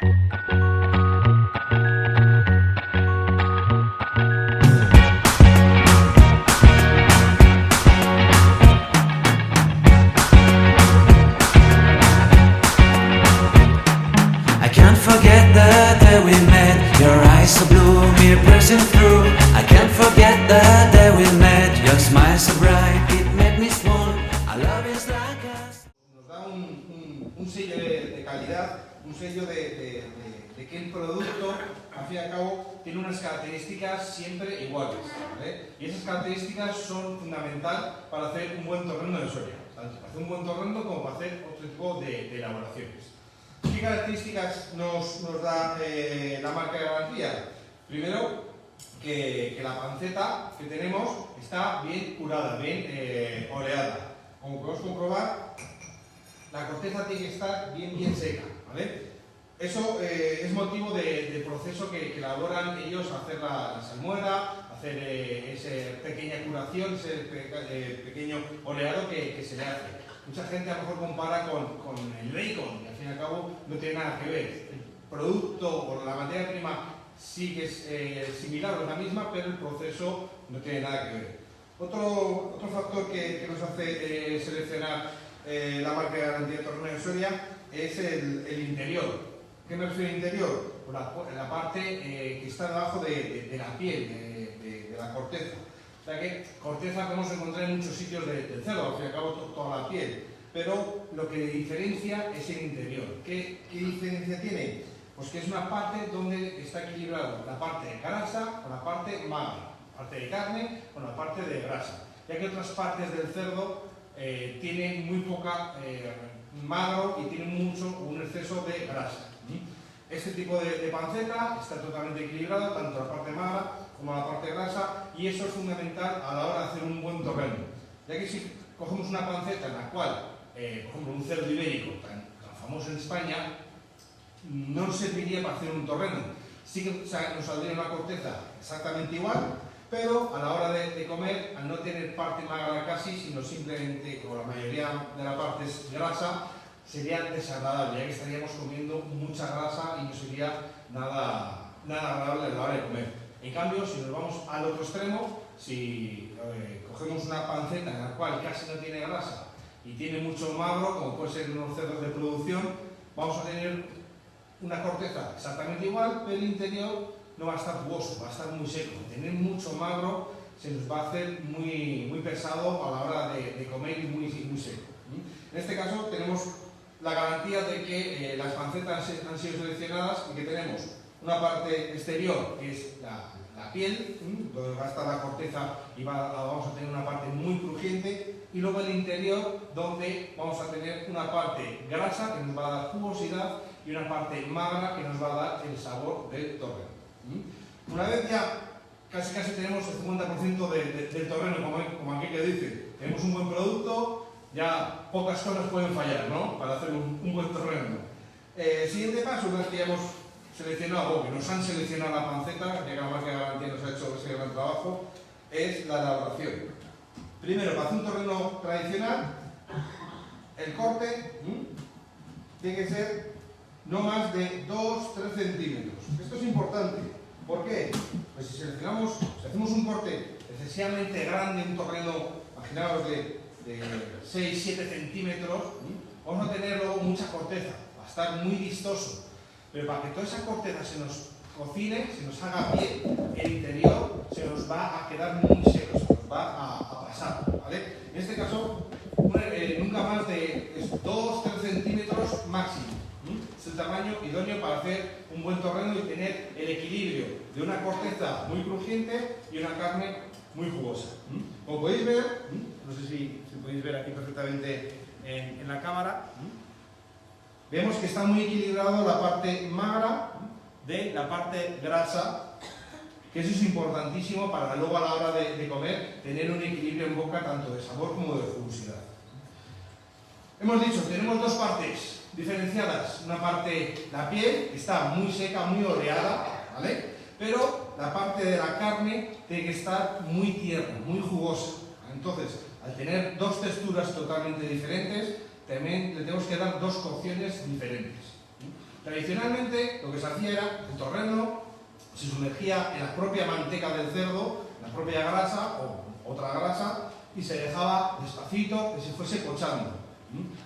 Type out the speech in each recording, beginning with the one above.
I can't forget the day we met. Your eyes so blue, me piercing through. I can't forget the day we met. Your smile so bright, it made me small. Our love is like us. Nos da un sello de calidad, un sello de que el producto, al fin y al cabo, tiene unas características siempre iguales, ¿vale? Y esas características son fundamentales para hacer un buen torrendo de soya, tanto para hacer un buen torrendo como para hacer otro tipo de elaboraciones. ¿Qué características nos da la marca de garantía? Primero, que la panceta que tenemos está bien curada, bien oleada. Como podemos comprobar, la corteza tiene que estar bien seca, ¿vale? Eso es motivo del proceso que elaboran ellos a hacer la salmuera, hacer esa pequeña curación, ese pequeño oleado que se le hace. Mucha gente a lo mejor compara con el bacon, y al fin y al cabo no tiene nada que ver. El producto o la materia prima sí que es similar o la misma, pero el proceso no tiene nada que ver. Otro factor que nos hace seleccionar la marca de garantía de Torreno de Soria es el interior. ¿Qué me refiero al interior? Pues la parte que está debajo de la piel, de la corteza. O sea que corteza podemos encontrar en muchos sitios del cerdo, al fin y al cabo toda la piel, pero lo que diferencia es el interior. ¿Qué diferencia tiene? Pues que es una parte donde está equilibrado la parte de grasa con la parte magra, la parte de carne con la parte de grasa, ya que otras partes del cerdo tienen muy poca magro y tienen un exceso de grasa. Este tipo de panceta está totalmente equilibrado, tanto la parte magra como la parte grasa, y eso es fundamental a la hora de hacer un buen torrendo. Ya que si cogemos una panceta en la cual, por ejemplo, un cerdo ibérico tan famoso en España, no serviría para hacer un torrendo. Sí que nos saldría una corteza exactamente igual, pero a la hora de comer, al no tener parte magra casi, sino simplemente, como la mayoría de la parte es grasa, sería desagradable, ya que estaríamos comiendo mucha grasa y no sería nada agradable a la hora de comer. En cambio, si nos vamos al otro extremo, si cogemos una panceta en la cual casi no tiene grasa y tiene mucho magro, como puede ser unos cerdos de producción, vamos a tener una corteza exactamente igual, pero el interior no va a estar jugoso, va a estar muy seco. Tener mucho magro se nos va a hacer muy pesado a la hora de comer y muy seco. En este caso tenemos la garantía de que las pancetas han sido seleccionadas y que tenemos una parte exterior, que es la piel, donde va a estar la corteza y vamos a tener una parte muy crujiente, y luego el interior, donde vamos a tener una parte grasa que nos va a dar jugosidad y una parte magra que nos va a dar el sabor del torreno. Una vez ya casi tenemos el 50% del torreno, como aquí que dice, tenemos un buen producto, ya pocas cosas pueden fallar, ¿no?, para hacer un buen torrendo. Siguiente paso, una vez que ya hemos seleccionado, o que nos han seleccionado la panceta, ya que la marca de garantía nos ha hecho ese gran trabajo, es la elaboración. Primero, para hacer un torrendo tradicional, el corte tiene que ser no más de 2-3 centímetros. Esto es importante. ¿Por qué? Pues si hacemos un corte excesivamente grande, un torrendo, imaginaos de 6-7 centímetros, vamos a tener luego mucha corteza, va a estar muy vistoso. Pero para que toda esa corteza se nos cocine, se nos haga bien, el interior se nos va a quedar muy seco, se nos va a pasar, ¿vale? En este caso, nunca más de 2-3 centímetros máximo. Es el tamaño idóneo para hacer un buen torrendo y tener el equilibrio de una corteza muy crujiente y una carne muy jugosa. Como podéis ver, no sé si podéis ver aquí perfectamente en la cámara, vemos que está muy equilibrado la parte magra de la parte grasa, que eso es importantísimo para luego a la hora de comer tener un equilibrio en boca tanto de sabor como de jugosidad. Hemos dicho, tenemos dos partes diferenciadas. Una parte, la piel, está muy seca, muy oleada, ¿vale? Pero la parte de la carne tiene que estar muy tierna, muy jugosa. Entonces, al tener dos texturas totalmente diferentes, también le tenemos que dar dos cocciones diferentes. Tradicionalmente lo que se hacía era el torrendo se sumergía en la propia manteca del cerdo, la propia grasa o otra grasa, y se dejaba despacito que se fuese pochando,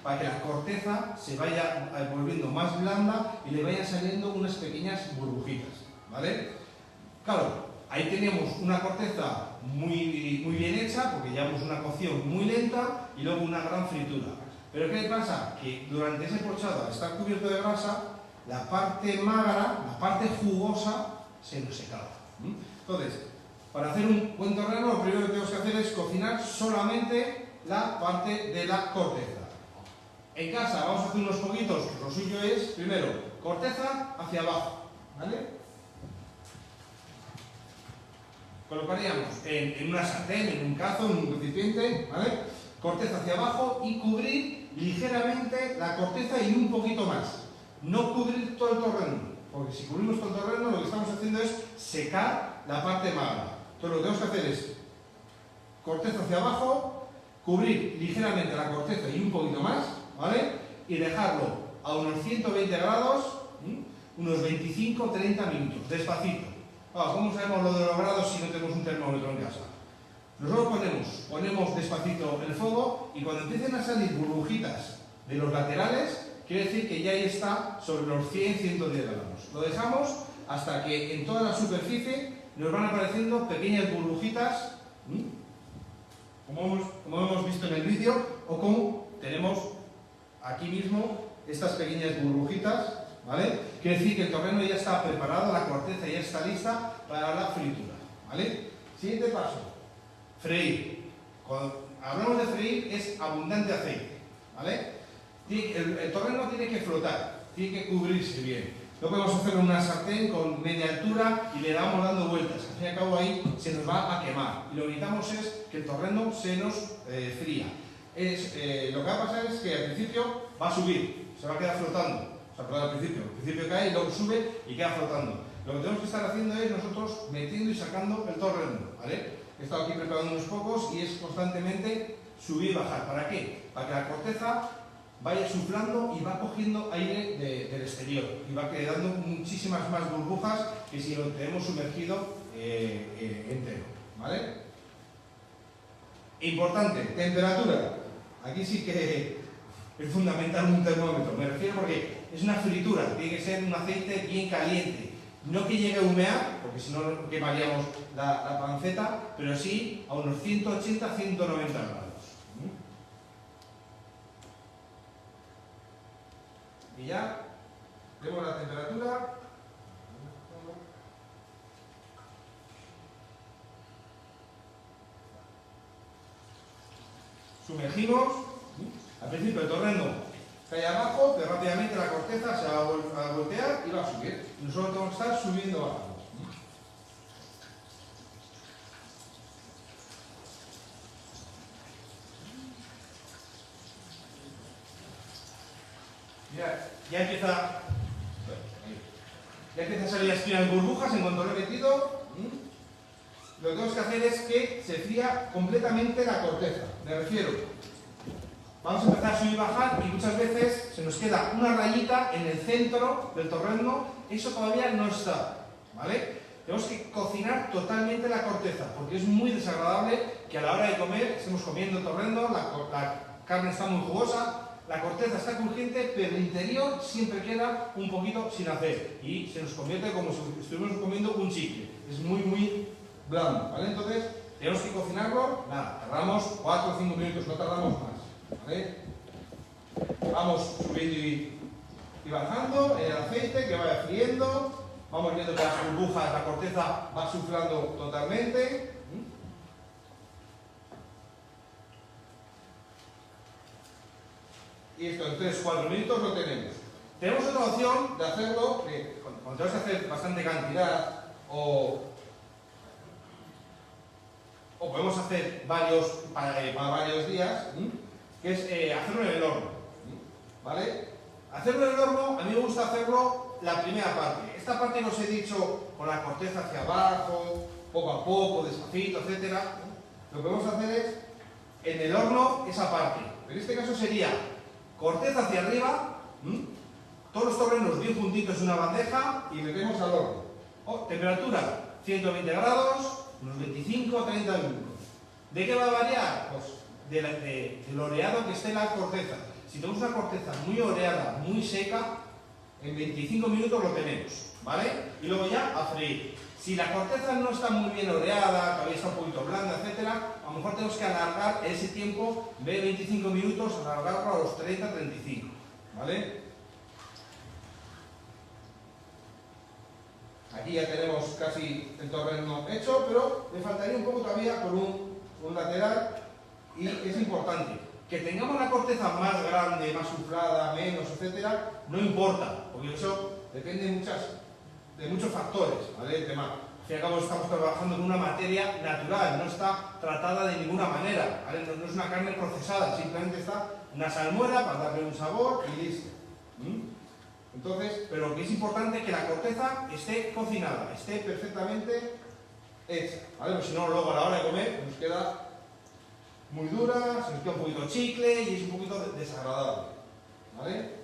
para que la corteza se vaya volviendo más blanda y le vayan saliendo unas pequeñas burbujitas, ¿vale? Claro, ahí teníamos una corteza muy bien hecha, porque llevamos una cocción muy lenta y luego una gran fritura. Pero ¿qué pasa? Que durante ese pochado, al estar cubierto de grasa, la parte magra, la parte jugosa, se nos secaba. Entonces, para hacer un buen torreno, lo primero que tenemos que hacer es cocinar solamente la parte de la corteza. En casa vamos a hacer unos poquitos, pues lo suyo es, primero, corteza hacia abajo, ¿vale? Colocaríamos en una sartén, en un cazo, en un recipiente, ¿vale? Corteza hacia abajo y cubrir ligeramente la corteza y un poquito más. No cubrir todo el torreno, porque si cubrimos todo el torreno lo que estamos haciendo es secar la parte magra. Entonces lo que tenemos que hacer es corteza hacia abajo, cubrir ligeramente la corteza y un poquito más, ¿vale? Y dejarlo a unos 120 grados, unos 25-30 minutos, despacito. ¿Cómo sabemos lo de los grados si no tenemos un termómetro en casa? Nosotros ponemos despacito el fuego y cuando empiecen a salir burbujitas de los laterales, quiere decir que ya ahí está sobre los 100-110 grados. Lo dejamos hasta que en toda la superficie nos van apareciendo pequeñas burbujitas, como hemos visto en el vídeo, o como tenemos aquí mismo estas pequeñas burbujitas, ¿vale? Quiere decir que el torreno ya está preparado, la corteza ya está lista para la fritura, ¿vale? Siguiente paso, freír. Cuando hablamos de freír es abundante aceite, ¿vale? El torreno tiene que flotar, tiene que cubrirse bien. No podemos hacerlo en una sartén con media altura y le damos dando vueltas. Al fin y al cabo ahí se nos va a quemar. Y lo que necesitamos es que el torreno se nos fría. Lo que va a pasar es que al principio va a subir, se va a quedar flotando. O sea, perdón, al principio cae y luego sube y queda flotando. Lo que tenemos que estar haciendo es nosotros metiendo y sacando el torreno, ¿vale? He estado aquí preparando unos pocos y es constantemente subir y bajar. ¿Para qué? Para que la corteza vaya suflando y va cogiendo aire del exterior y va quedando muchísimas más burbujas que si lo tenemos sumergido entero, ¿vale? Importante, temperatura. Aquí sí que es fundamental un termómetro, me refiero porque es una fritura, tiene que ser un aceite bien caliente, no que llegue a humear, porque si no quemaríamos la panceta, pero sí a unos 180-190 grados. Y ya vemos la temperatura. Sumergimos. Al principio el torreno cae abajo, pero rápidamente la corteza se va a voltear y va a subir. Nosotros tenemos que estar subiendo abajo. Ya empieza a salir las primeras burbujas en cuanto lo he metido. Lo que tenemos que hacer es que se fría completamente la corteza. Me refiero, vamos a empezar a subir y bajar y muchas veces se nos queda una rayita en el centro del torreno. Eso todavía no está, ¿vale? Tenemos que cocinar totalmente la corteza porque es muy desagradable que a la hora de comer estemos comiendo torrendo, la carne está muy jugosa. La corteza está crujiente, pero el interior siempre queda un poquito sin hacer y se nos convierte como si estuviéramos comiendo un chicle. Es muy blando, ¿vale? Entonces, tenemos que cocinarlo, nada, tardamos 4 o 5 minutos, no tardamos más, ¿vale? Vamos subiendo y bajando el aceite que vaya friendo, vamos viendo que las burbujas, la corteza va suflando totalmente. Y esto en 3-4 minutos lo tenemos. Tenemos otra opción de hacerlo, que cuando tenemos que hacer bastante cantidad o podemos hacer varios para varios días, que es hacerlo en el horno, ¿vale? Hacerlo en el horno, a mí me gusta hacerlo la primera parte. Esta parte que os he dicho con la corteza hacia abajo, poco a poco, despacito, etc. Lo que vamos a hacer es en el horno esa parte. En este caso sería corteza hacia arriba, todos los torrenos bien juntitos en una bandeja y metemos al horno. Temperatura 120 grados, unos 25-30 minutos. ¿De qué va a variar? Pues del oreado que esté la corteza. Si tenemos una corteza muy oreada, muy seca, en 25 minutos lo tenemos, ¿vale? Y luego ya a freír. Si la corteza no está muy bien oreada, todavía está un poquito blanda, etcétera, a lo mejor tenemos que alargar ese tiempo de 25 minutos, alargarlo a los 30-35, ¿vale? Aquí ya tenemos casi el torreno hecho, pero le faltaría un poco todavía por un lateral, y es importante que tengamos la corteza más grande, más suflada, menos, etcétera, no importa, porque eso depende de muchos factores, ¿vale? El tema, al fin y al cabo estamos trabajando en una materia natural, no está tratada de ninguna manera, ¿vale? No es una carne procesada, simplemente está una salmuera para darle un sabor y listo. Entonces, pero lo que es importante es que la corteza esté cocinada, esté perfectamente hecha, ¿vale? Pues si no, luego a la hora de comer nos queda muy dura, se nos queda un poquito chicle y es un poquito desagradable, ¿vale?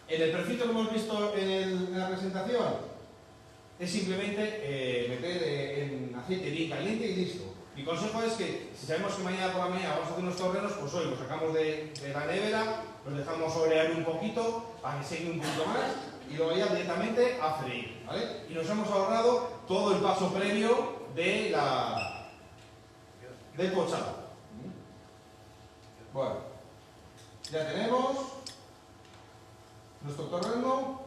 En el perfilto que hemos visto en la presentación es simplemente meter en aceite bien caliente y listo. Mi consejo es que si sabemos que mañana por la mañana vamos a hacer unos torrenos, pues hoy los sacamos de la nevera, los dejamos orear un poquito para que seque un poquito más y luego ya directamente a freír, ¿vale? Y nos hemos ahorrado todo el paso previo del pochado. Bueno, ya tenemos nuestro torreno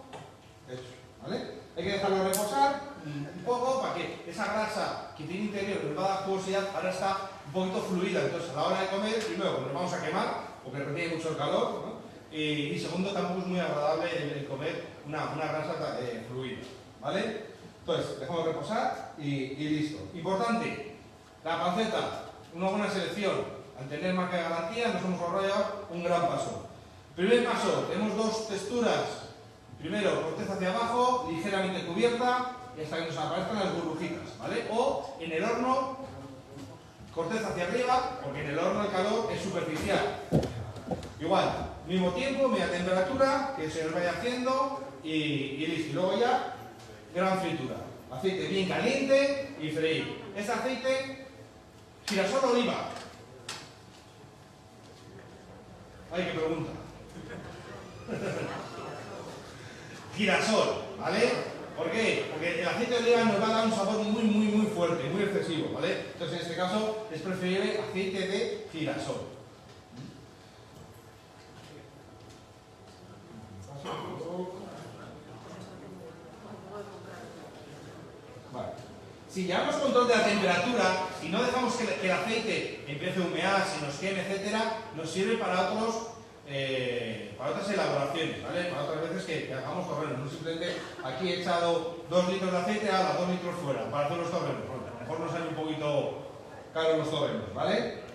hecho, ¿vale? Hay que dejarlo reposar un poco para que esa grasa que tiene interior, que nos va a dar jugosidad, ahora está un poquito fluida. Entonces, a la hora de comer, primero, pues nos vamos a quemar, porque retiene mucho el calor, ¿no? Y segundo, tampoco es muy agradable el comer una grasa fluida, ¿vale? Entonces, dejamos reposar y listo. Importante, la panceta, una buena selección. Al tener marca de garantía, nos hemos ahorrado un gran paso. Primer paso, tenemos dos texturas. Primero, corteza hacia abajo, ligeramente cubierta, y hasta que nos aparezcan las burbujitas, ¿vale? O en el horno, corteza hacia arriba, porque en el horno el calor es superficial. Igual, mismo tiempo, media temperatura, que se nos vaya haciendo y listo. Y luego ya, gran fritura. Aceite bien caliente y freír. Este aceite, girasol o oliva. Ay, qué pregunta. Girasol, ¿vale? ¿Por qué? Porque el aceite de oliva nos va a dar un sabor muy fuerte, muy excesivo, ¿vale? Entonces en este caso es preferible aceite de girasol. Vale. Si llevamos control de la temperatura y no dejamos que el aceite empiece a humear, se nos queme, etcétera, nos sirve para otras elaboraciones, ¿vale? Para otras veces que hagamos torrenos. No simplemente aquí he echado 2 litros de aceite, ahora 2 litros fuera para hacer los torrenos. Bueno, a lo mejor nos sale un poquito caro los torrenos, ¿vale?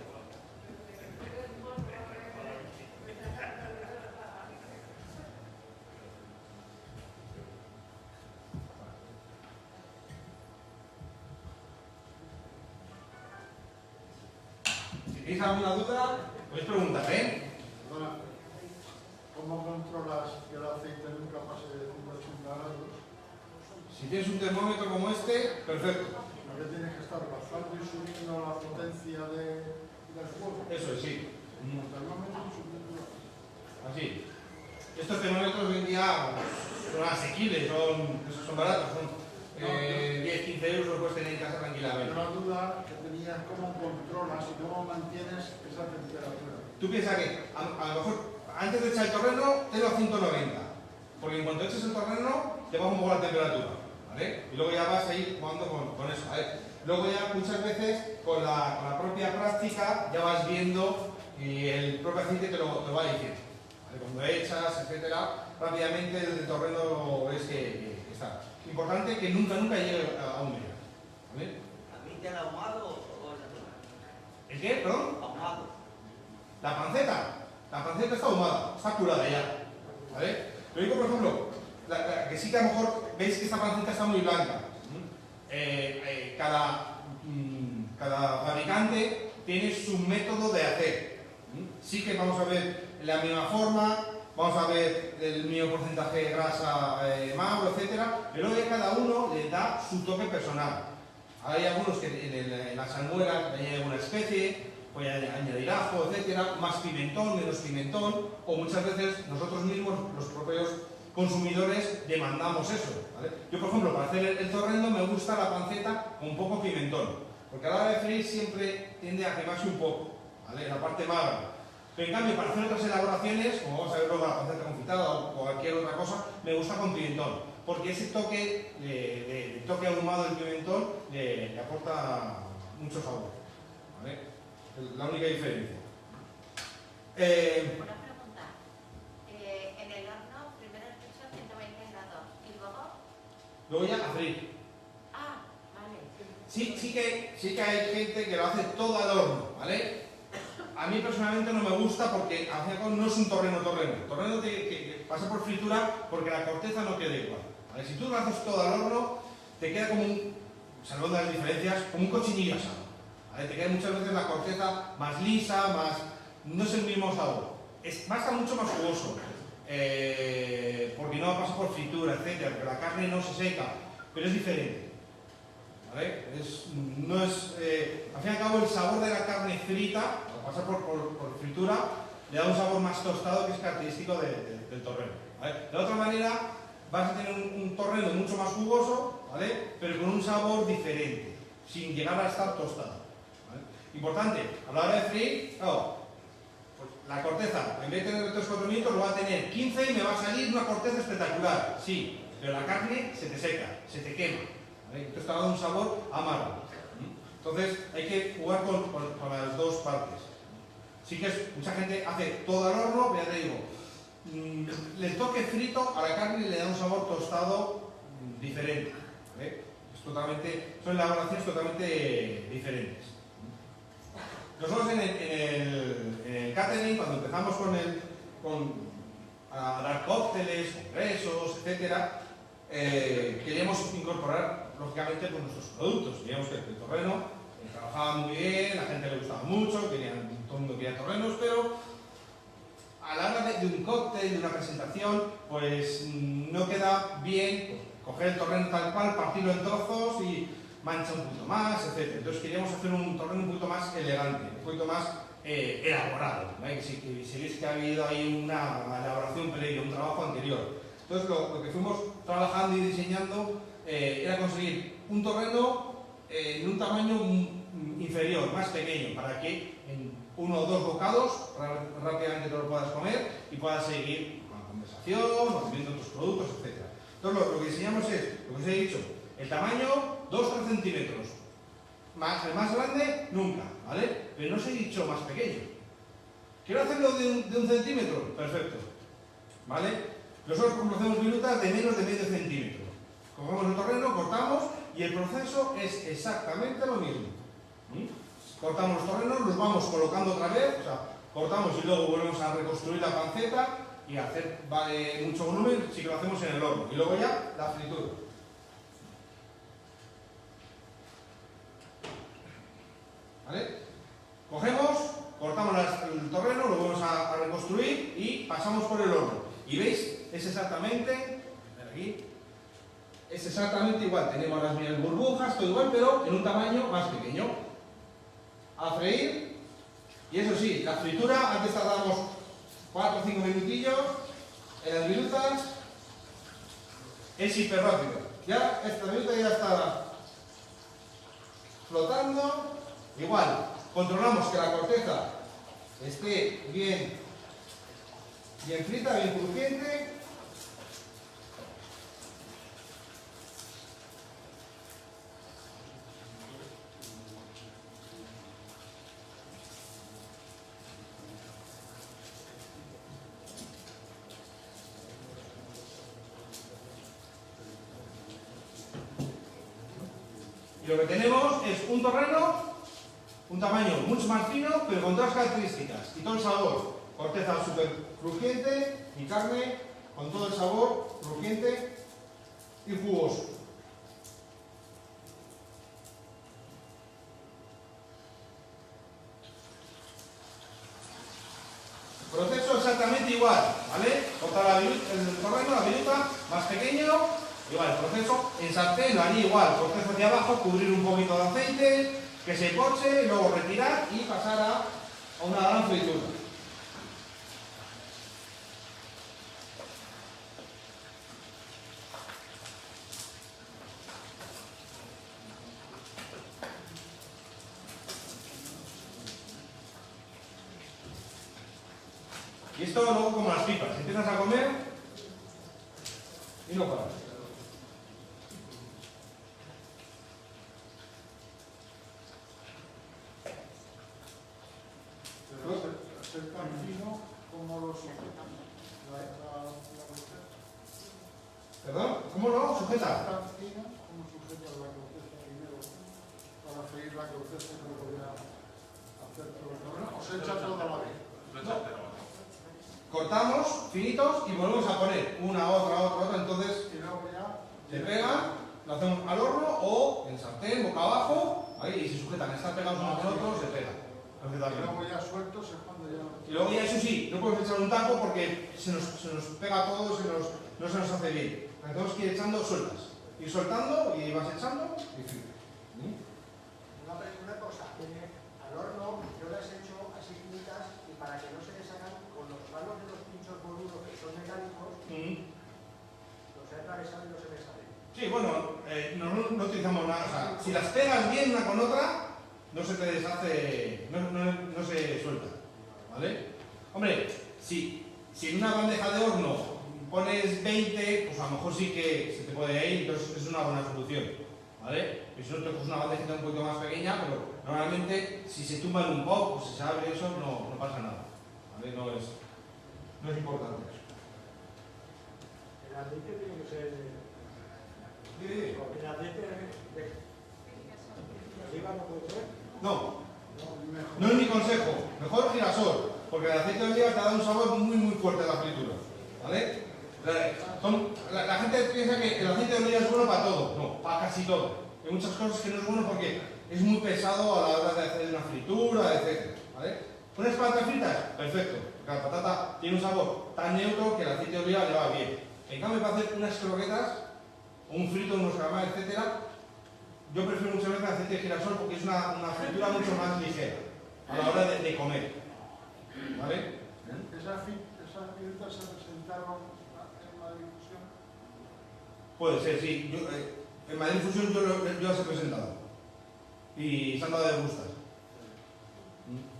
Si tenéis alguna duda, podéis preguntar, ¿eh? ¿Cómo controlas que el aceite nunca pase de 180 grados? Si tienes un termómetro como este, perfecto. ¿No que tienes que estar bajando y subiendo la potencia del fuego? Eso es, sí. El termómetro subiendo. Así. Estos termómetros hoy en día son asequibles, son baratos, son 10-15 euros, los puedes tener en casa tranquilamente. Pero la duda que tenías, ¿cómo controlas y cómo mantienes esa temperatura? Tú piensas que a lo mejor antes de echar el torreno, tenlo a 190, porque en cuanto eches el torreno, te baja un poco la temperatura, ¿vale? Y luego ya vas a ir jugando con eso, ¿vale? Luego ya muchas veces, con la propia práctica, ya vas viendo y el propio aceite te lo va diciendo, ¿vale? Cuando echas, etcétera, rápidamente el torreno ves que está. Importante que nunca llegue a humear, ¿vale? ¿Admite el ahumado o es ¿El qué? ¿Perdón? ahumado? La panceta. La panceta está ahumada, está curada ya, ¿vale? Lo digo, por ejemplo, que sí que a lo mejor veis que esta panceta está muy blanca. Cada fabricante tiene su método de hacer. Sí que vamos a ver la misma forma, vamos a ver el mío porcentaje de grasa magro, etcétera, pero luego cada uno le da su toque personal. Hay algunos que en la salmuera le añaden una especie, puede añadir ajo, etcétera, más pimentón, menos pimentón, o muchas veces nosotros mismos, los propios consumidores, demandamos eso, ¿vale? Yo, por ejemplo, para hacer el torrendo me gusta la panceta con poco pimentón, porque a la hora de freír siempre tiende a quemarse un poco, ¿vale? La parte magra. Pero en cambio, para hacer otras elaboraciones, como vamos a ver luego la panceta confitada o cualquier otra cosa, me gusta con pimentón, porque ese toque, de toque ahumado del pimentón le aporta mucho sabor, ¿vale? Es la única diferencia. Una pregunta. En el horno primero el piso 120 grados y luego... Ya a freír. Ah, vale. Sí que hay gente que lo hace todo al horno, ¿vale? A mí personalmente no me gusta porque al fin y al cabo no es un torreno. El torreno que pasa por fritura porque la corteza no queda igual, ¿vale? Si tú lo haces todo al horno, te queda como un, salvando las diferencias, como un cochinillo asado, ¿vale? Te queda muchas veces la corteza más lisa, no es el mismo sabor. Va a estar mucho más jugoso, porque no pasa por fritura, etcétera, porque la carne no se seca, pero es diferente, ¿vale? Al fin y al cabo el sabor de la carne frita, al pasar por fritura, le da un sabor más tostado que es característico del torreno, ¿vale? De otra manera vas a tener un torreno mucho más jugoso, ¿vale? Pero con un sabor diferente, sin llegar a estar tostado, ¿vale? Importante, a la hora de freír, claro, pues la corteza, en vez de tener 3-4 minutos, lo va a tener 15 y me va a salir una corteza espectacular, sí, pero la carne se te seca, se te quema, ¿vale? Entonces te va a dar un sabor amargo. Entonces hay que jugar con las dos partes. Sí que mucha gente hace todo al horno, pero ya te digo, el toque frito a la carne le da un sabor tostado diferente, ¿vale? Son elaboraciones totalmente diferentes. Nosotros en el catering, cuando empezamos a dar cócteles, congresos, etcétera, queríamos incorporar lógicamente pues, nuestros productos. Queríamos que el torreno trabajaba muy bien, la gente le gustaba mucho, todo el mundo quería torrenos, pero a la hora de un cóctel, de una presentación, pues no queda bien coger el torreno tal cual, partirlo en trozos y mancha un poquito más, etc. Entonces queríamos hacer un torreno un poquito más elegante, un poquito más elaborado, ¿vale? Que se viese que ha habido ahí una elaboración previa, un trabajo anterior. Entonces lo que fuimos trabajando y diseñando era conseguir un torreno en un tamaño inferior, más pequeño, para que en 1 o 2 bocados rápidamente te lo puedas comer y puedas seguir con la conversación, o viendo otros productos, etc. Entonces lo que diseñamos es, lo que os he dicho, el tamaño 2-3 centímetros. El más grande, nunca, ¿vale? Pero no os he dicho más pequeño. ¿Quiero hacerlo de 1 centímetro? Perfecto, ¿vale? Nosotros hacemos virutas de menos de medio centímetro. Cogemos el torreno, cortamos y el proceso es exactamente lo mismo. Cortamos los torrenos, los vamos colocando otra vez, o sea, cortamos y luego volvemos a reconstruir la panceta y hacer mucho volumen si lo hacemos en el horno. Y luego ya la fritura. ¿Vale? Cogemos, cortamos el torreno, lo vamos a reconstruir y pasamos por el horno. Y veis, es exactamente, aquí, es exactamente igual. Tenemos las mismas burbujas, todo igual, pero en un tamaño más pequeño. A freír, y eso sí, la fritura, antes tardamos 4 o 5 minutillos, en las virutas es hiper rápido. Ya, esta viruta ya está flotando. Igual, controlamos que la corteza esté bien frita, bien crujiente. Y lo que tenemos es un torreno, un tamaño mucho más fino, pero con todas las características y todo el sabor. Corteza súper crujiente y carne con todo el sabor crujiente y jugoso. Proceso exactamente igual, ¿vale? cortar el torreno, la viruta, más pequeño, igual el proceso. En sartén lo haría igual, proceso hacia abajo, cubrir un poquito de aceite, que se poche, luego retirar y pasar a una gran fritura. Y esto luego como las pipas, empiezas a comer y no paras. Pero ser tan fino como lo sujeta. La corteza. ¿Perdón? ¿Cómo lo sujeta? Tan fino como sujeta la corteza primero para freír la corteza que luego ya hacer todo el torreno. O se echa toda la vez. Cortamos finitos y volvemos a poner una, otra, entonces Y luego ya. se pega, lo hacemos al horno o en sartén, boca abajo, ahí y se sujetan, están pegados uno con otro, se pega. Y luego ya sueltos es cuando ya. Y luego ya eso sí, no podemos echar un taco porque se nos pega todo, no se nos hace bien. Tenemos que ir echando sueltas, ir soltando y vas echando y fin. Una cosa, al horno yo las he hecho así finitas y para que no se deshagan con los palos de los pinchos boludos que son metálicos, los he atravesado y no se me salen. Sí, bueno, no utilizamos nada, o sea, si las pegas bien una con otra, no se te deshace, no se suelta, ¿vale? Hombre, si en una bandeja de horno pones 20, pues a lo mejor sí que se te puede ir, entonces es una buena solución, ¿vale? Y si no te coges una bandejita un poquito más pequeña, pero normalmente si se tumba en un pop, pues si se abre eso, no pasa nada, ¿vale? No es importante eso. El aceite tiene que ser. Sí. El aceite de arriba no puede ser. No, no es mi consejo, mejor girasol, porque el aceite de oliva te da un sabor muy fuerte a la fritura, ¿vale? La gente piensa que el aceite de oliva es bueno para todo, no, para casi todo. Hay muchas cosas que no es bueno porque es muy pesado a la hora de hacer una fritura, etc. ¿Vale? ¿Unas patatas fritas? Perfecto, porque la patata tiene un sabor tan neutro que el aceite de oliva le va bien. En cambio, para hacer unas croquetas, o un frito, unos calamares, etc., yo prefiero muchas veces el aceite de girasol porque es una fritura mucho más ligera a la hora de comer. ¿Vale? ¿Esas pirutas se presentaron en la difusión? Puede ser, sí. En Madrid Fusión yo las he presentado. Y se han dado de gustas.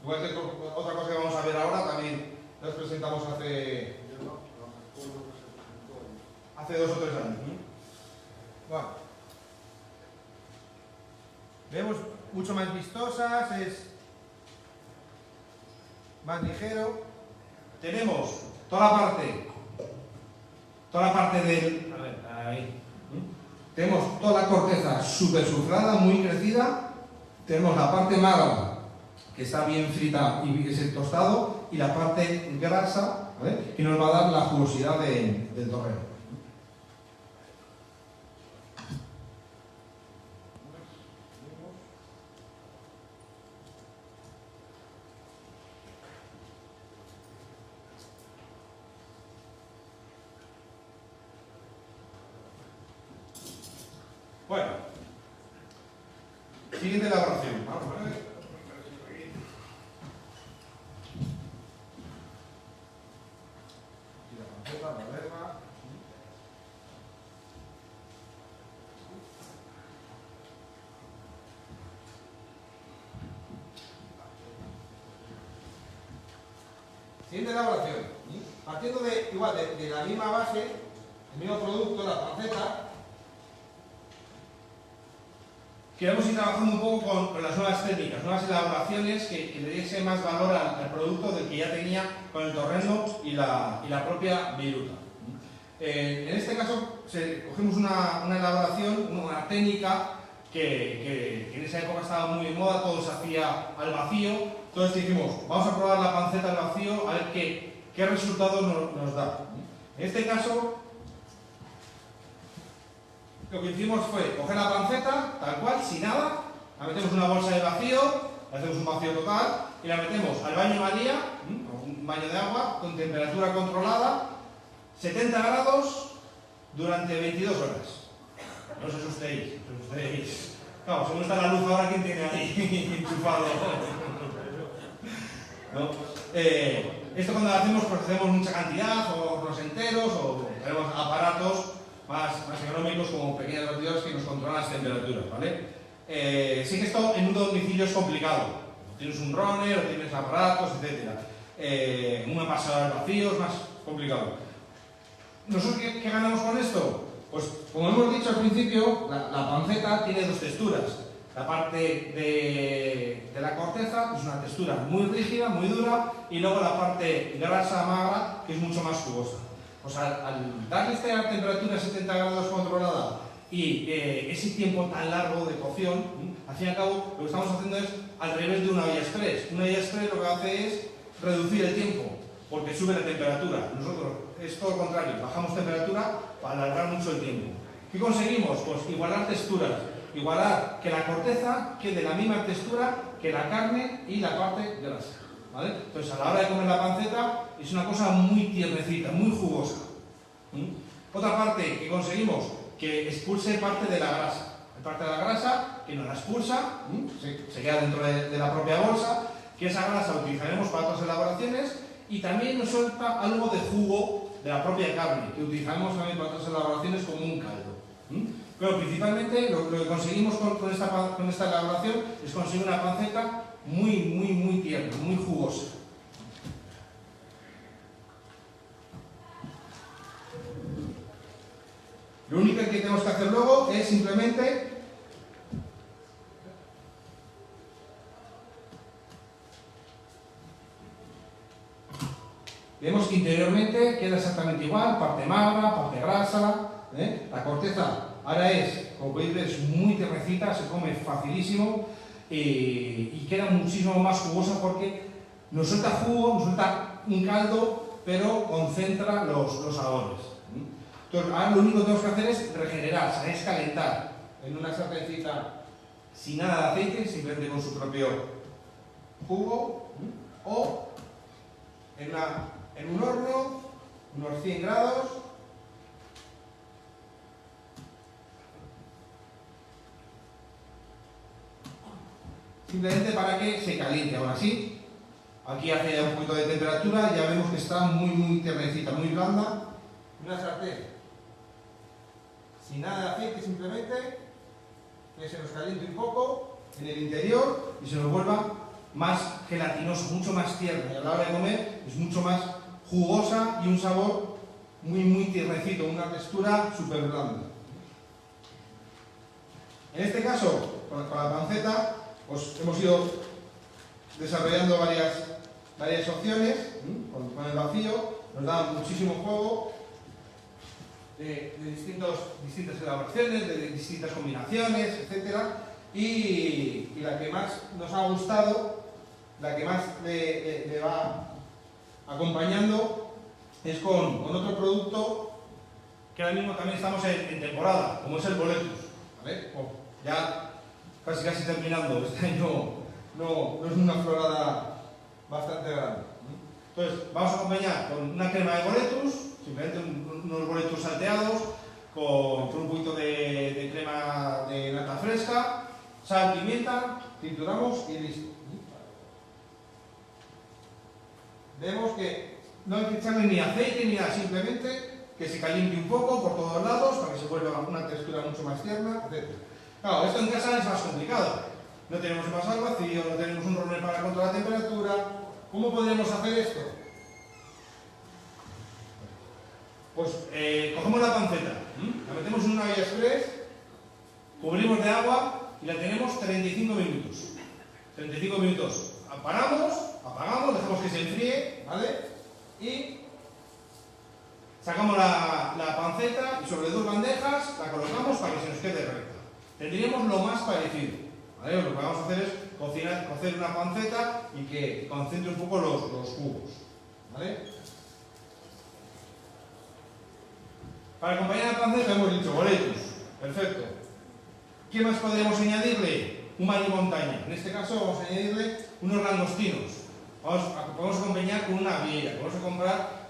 Igual que otra cosa que vamos a ver ahora, también las presentamos hace Yo no me acuerdo que se presentó ahí. hace 2 o 3 años. Bueno. Vemos mucho más vistosas, es más ligero. Tenemos toda la parte del... A ver, ahí. Tenemos toda la corteza súper sufrada, muy crecida. Tenemos la parte magra, que está bien frita y es el tostado, y la parte grasa, ¿vale?, que nos va a dar la jugosidad del torreno. Bueno, siguiente elaboración. Vamos a ver. Aquí la panceta, la verga. Siguiente elaboración. Partiendo de la misma base, el mismo producto, la panceta, queremos ir trabajando un poco con las nuevas técnicas, nuevas elaboraciones que le diese más valor al producto del que ya tenía con el torrendo y la propia viruta. En este caso cogemos una elaboración, una técnica que en esa época estaba muy de moda, todo se hacía al vacío. Entonces dijimos, vamos a probar la panceta al vacío a ver qué resultado nos da. En este caso, lo que hicimos fue coger la panceta, tal cual, sin nada, la metemos en una bolsa de vacío, le hacemos un vacío total y la metemos al baño María, un baño de agua con temperatura controlada, 70 grados durante 22 horas. No os asustéis, Claro, según está la luz ahora, ¿quién tiene ahí enchufado? ¿No? Esto cuando lo hacemos, pues hacemos mucha cantidad, o hornos enteros, o tenemos aparatos más económicos como pequeñas batidoras que nos controlan las temperaturas, ¿vale? Sí que esto en un domicilio es complicado. Tienes un runner, o tienes aparatos, etc. Una pasada de vacío es más complicado. ¿Nosotros qué ganamos con esto? Pues como hemos dicho al principio, la panceta tiene dos texturas. La parte de la corteza es una textura muy rígida, muy dura, y luego la parte grasa, magra, que es mucho más jugosa. Pues al darle esta temperatura 70 grados controlada y ese tiempo tan largo de cocción, al fin y al cabo lo que estamos haciendo es al revés de una olla express. Una olla express lo que hace es reducir el tiempo, porque sube la temperatura. Nosotros es todo lo contrario, bajamos temperatura para alargar mucho el tiempo. ¿Qué conseguimos? Pues igualar texturas, igualar que la corteza quede la misma textura que la carne y la parte grasa, ¿vale? Entonces a la hora de comer la panceta es una cosa muy tiernecita, muy jugosa. Otra parte que conseguimos, que expulse parte de la grasa. Hay parte de la grasa que no la expulsa, se queda dentro de la propia bolsa, que esa grasa la utilizaremos para otras elaboraciones, y también nos suelta algo de jugo de la propia carne, que utilizaremos también para otras elaboraciones como un caldo. Pero principalmente lo que conseguimos con esta elaboración es conseguir una panceta muy tierna, muy jugosa. Lo único que tenemos que hacer luego es simplemente vemos que interiormente queda exactamente igual, parte magra, parte grasa, la corteza ahora es, como podéis ver, es muy tiernecita, se come facilísimo y queda muchísimo más jugosa porque nos suelta jugo, nos suelta un caldo, pero concentra los sabores. Entonces ahora lo único que tenemos que hacer es regenerar, es calentar en una sartencita sin nada de aceite, simplemente con su propio jugo, o en un horno, unos 100 grados, simplemente para que se caliente. Ahora sí, aquí hace ya un poquito de temperatura, ya vemos que está muy tiernecita, muy blanda. Una sartén sin nada de aceite, simplemente que se nos caliente un poco en el interior y se nos vuelva más gelatinoso, mucho más tierno, y a la hora de comer es mucho más jugosa y un sabor muy tiernecito, una textura súper blanda. En este caso, con la panceta, pues hemos ido desarrollando varias opciones. Con el vacío nos da muchísimo juego de distintas elaboraciones, de distintas combinaciones, etc. Y la que más nos ha gustado, la que más le va acompañando, es con otro producto que ahora mismo también estamos en temporada, como es el boletus, ¿vale? Ya casi terminando, este año no es una florada bastante grande. Entonces vamos a acompañar con una crema de boletus, simplemente unos boletus salteados, con un poquito de crema de nata fresca, sal, pimienta, trituramos y listo. Vemos que no hay que echarle ni aceite ni nada, simplemente que se caliente un poco por todos lados para que se vuelva una textura mucho más tierna, etc. Claro, esto en casa es más complicado. No tenemos un vaso al vacío, no tenemos un runner para controlar la temperatura. ¿Cómo podríamos hacer esto? Pues cogemos la panceta, la metemos en una olla express, cubrimos de agua y la tenemos 35 minutos. 35 minutos. Apagamos, dejamos que se enfríe, ¿vale? Y sacamos la panceta y sobre 2 bandejas la colocamos para que se nos quede recta. Tendríamos lo más parecido, ¿vale? Lo que vamos a hacer es cocer una panceta y que concentre un poco los jugos, ¿vale? Para acompañar la panceta hemos dicho boletus, perfecto. ¿Qué más podríamos añadirle? Un maíz montaña. En este caso vamos a añadirle unos langostinos. Podemos acompañar con una vieira, podemos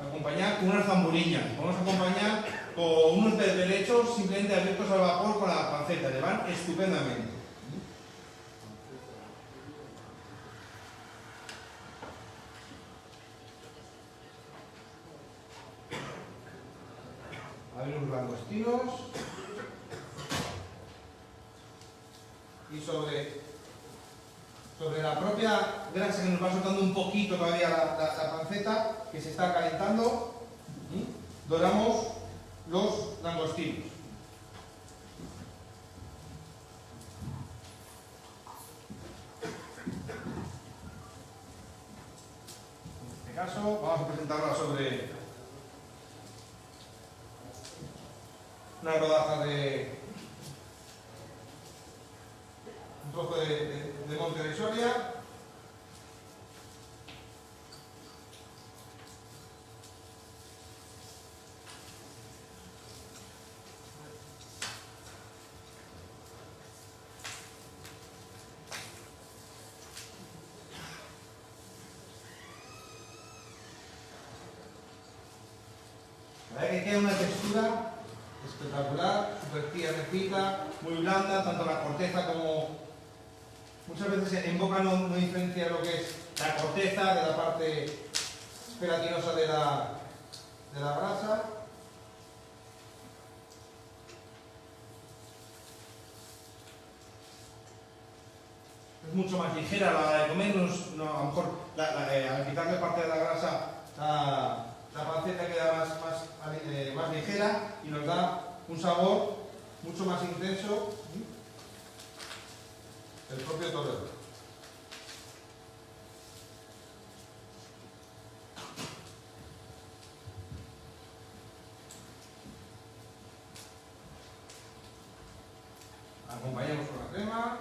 acompañar con unas zamburiñas, podemos acompañar con unos berberechos simplemente abiertos al vapor con la panceta, le van estupendamente. Abrimos langostinos y sobre la propia grasa que nos va soltando un poquito todavía la panceta, que se está calentando, doramos los langostinos. En este caso vamos a presentarla sobre una rodaja de un trozo de monte de Soria. La verdad que queda una textura espectacular, súper tiernecita, muy blanda, tanto la corteza como... Muchas veces en boca no diferencia lo que es la corteza de la parte gelatinosa de la grasa. Es mucho más ligera a la hora de comer, a lo mejor al quitarle parte de la grasa la panceta queda más ligera y nos da un sabor mucho más intenso del propio torero. Acompañamos con la crema.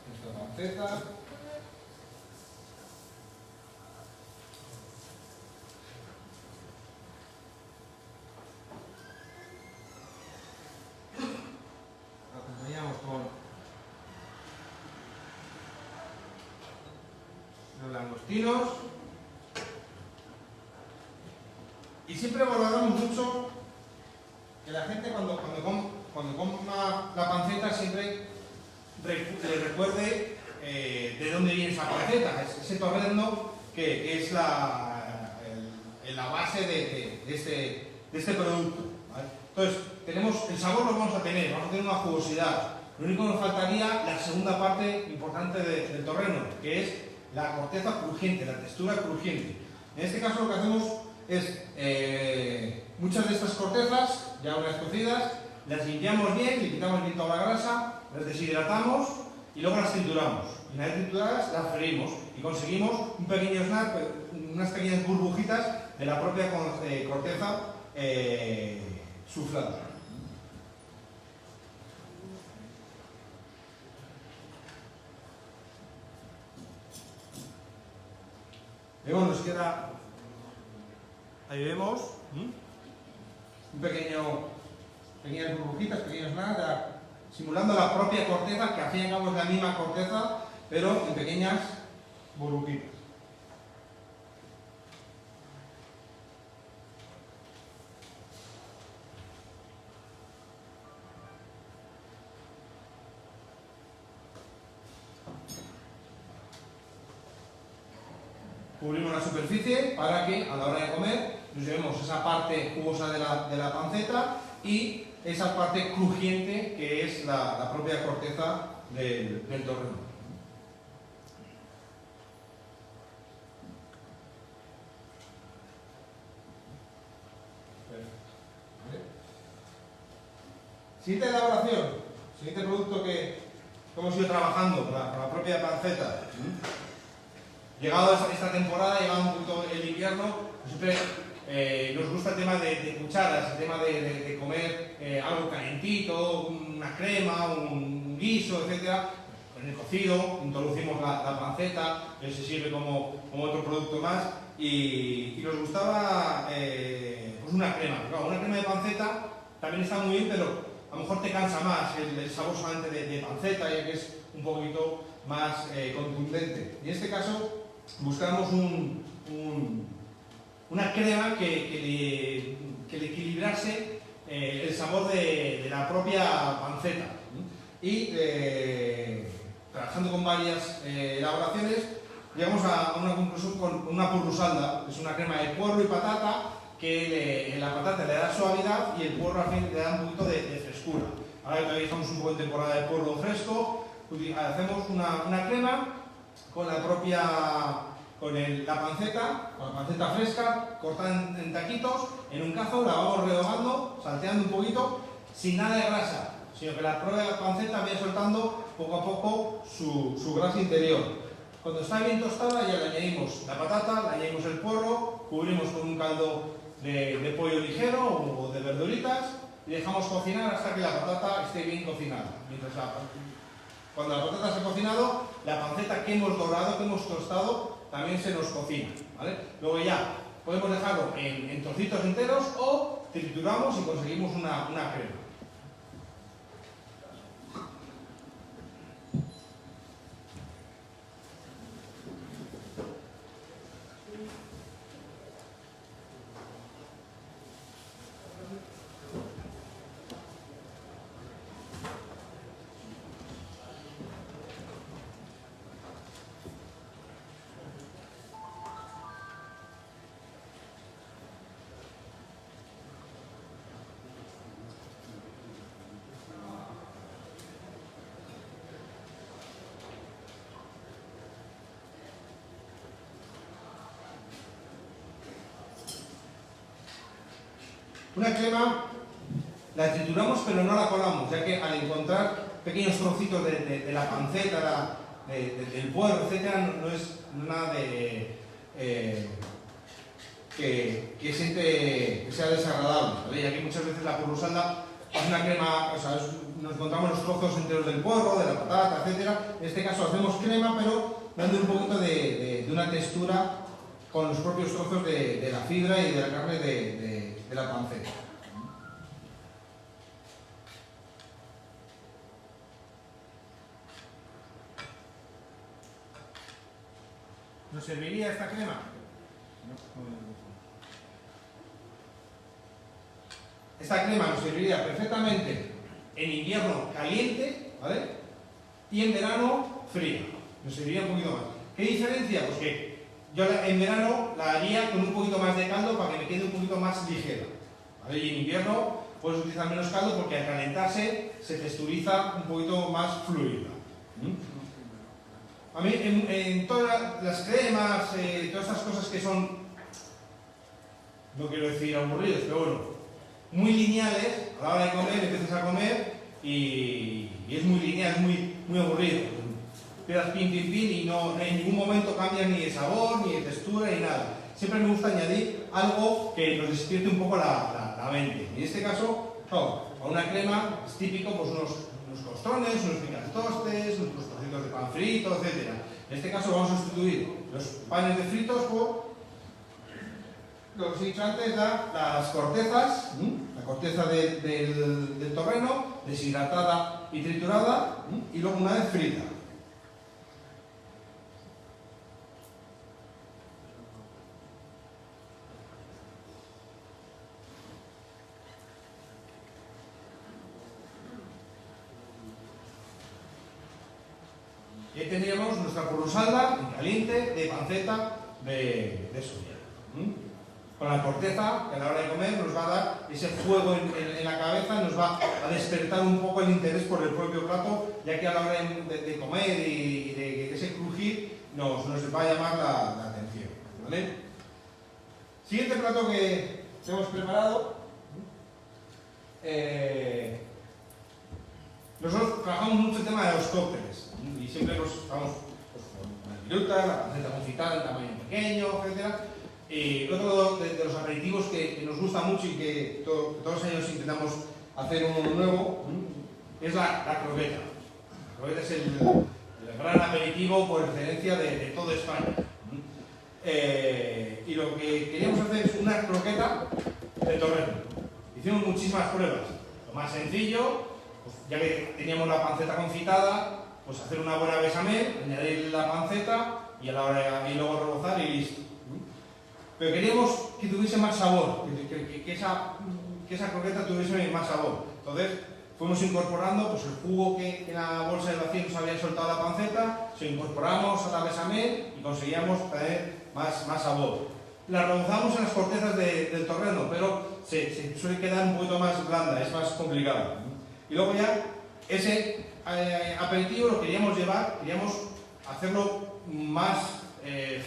Nuestra panceta. Acompañamos con los langostinos. Y siempre valoramos mucho que la gente cuando coma la panceta siempre le recuerde de dónde viene esa panceta, ese torrendo que es la base de este producto, ¿vale? Entonces, el sabor lo vamos a tener una jugosidad. Lo único que nos faltaría la segunda parte importante del torreno, que es la corteza crujiente, la textura crujiente. En este caso lo que hacemos es muchas de estas cortezas, ya unas cocidas, las limpiamos bien, le quitamos bien toda la grasa, las deshidratamos y luego las trituramos. Y una vez trituradas las freímos y conseguimos un pequeño snack, unas pequeñas burbujitas de la propia corteza suflada. Luego nos queda, ahí vemos, un pequeñas burbujitas, pequeños snacks, simulando la propia corteza, que al fin y al cabo es la misma corteza, pero en pequeñas burbujitas. Cubrimos la superficie para que a la hora de comer nos llevemos esa parte jugosa de la panceta y esa parte crujiente que es la propia corteza del torreno. Siguiente elaboración, siguiente producto que hemos ido trabajando con la propia panceta. Llegado esta temporada, llegado un poquito el invierno, pues siempre nos gusta el tema de cucharas, el tema de comer algo calentito, una crema, un guiso, etc. en el cocido, introducimos la panceta, que se sirve como otro producto más, y nos gustaba pues una crema. Claro, una crema de panceta también está muy bien, pero a lo mejor te cansa más el sabor solamente de panceta, ya que es un poquito más contundente. Y en este caso buscamos una crema que le equilibrase el sabor de la propia panceta. Y trabajando con varias elaboraciones, llegamos a una conclusión con una purrusalda. Es una crema de puerro y patata que la patata le da suavidad y el puerro al fin le da un poquito de frescura. Ahora que todavía estamos un poco en temporada de puerro fresco, hacemos una crema con la propia la panceta fresca, cortada en taquitos, en un cazo, la vamos rehogando, salteando un poquito, sin nada de grasa, sino que la propia panceta vaya soltando poco a poco su grasa interior. Cuando está bien tostada ya le añadimos la patata, le añadimos el puerro, cubrimos con un caldo de pollo ligero o de verduritas y dejamos cocinar hasta que la patata esté bien cocinada. Cuando la patata se ha cocinado, la panceta que hemos dorado, que hemos tostado, también se nos cocina, ¿vale? Luego ya podemos dejarlo en trocitos enteros o trituramos y conseguimos una crema. Una crema la trituramos pero no la colamos, ya que al encontrar pequeños trocitos de la panceta, del puerro, etc., no es nada que sea desagradable, ¿vale? Ya que muchas veces la purrusalda es una crema, o sea, nos encontramos los trozos enteros del puerro, de la patata, etc. En este caso hacemos crema, pero dando un poquito de una textura con los propios trozos de la fibra y de la carne de la panceta. ¿Nos serviría esta crema? Esta crema nos serviría perfectamente en invierno caliente, ¿vale? Y en verano fría. Nos serviría un poquito más. ¿Qué diferencia? Pues que yo en verano la haría con un poquito más de caldo para que me quede un poquito más ligera, ¿vale? Y en invierno puedes utilizar menos caldo porque al calentarse se texturiza un poquito más fluida. A mí en todas las cremas, todas estas cosas que son, no quiero decir aburridas, pero bueno, muy lineales, a la hora de comer, empiezas a comer y es muy lineal, es muy aburrido. Empiezas pin y no en ningún momento cambia ni de sabor, ni de textura, ni nada. Siempre me gusta añadir algo que nos despierte un poco la mente. Y en este caso, a una crema es típico pues unos costrones, unos picantostes, unos trocitos de pan frito, etc. En este caso vamos a sustituir los panes de fritos por lo que os he dicho antes, las cortezas, la corteza del torreno, deshidratada y triturada, y luego una vez frita. Y ahí tendríamos nuestra purrusalda en caliente de panceta de soya. Con la corteza, que a la hora de comer nos va a dar ese fuego en la cabeza, nos va a despertar un poco el interés por el propio plato, ya que a la hora de comer y de ese crujir nos va a llamar la atención, ¿vale? Siguiente plato que hemos preparado. Nosotros trabajamos mucho el tema de los cócteles y siempre nos estamos con la viruta, la panceta confitada en tamaño pequeño, etc. Y otro de los aperitivos que nos gusta mucho y que todos los años intentamos hacer uno nuevo es la croqueta. La croqueta es el gran aperitivo por excelencia de toda España. Y lo que queríamos hacer es una croqueta de torrezno. Hicimos muchísimas pruebas. Lo más sencillo, pues, ya que teníamos la panceta confitada, pues hacer una buena bechamel, añadir la panceta y luego rebozar y listo. Pero queríamos que tuviese más sabor, que esa croqueta tuviese más sabor. Entonces fuimos incorporando pues, el jugo que en la bolsa de vacío nos había soltado la panceta, se incorporamos a la bechamel y conseguíamos tener más sabor. La rebozamos en las cortezas del torrezno, pero se suele quedar un poquito más blanda, es más complicado. Y luego ya ese aperitivo lo queríamos hacerlo más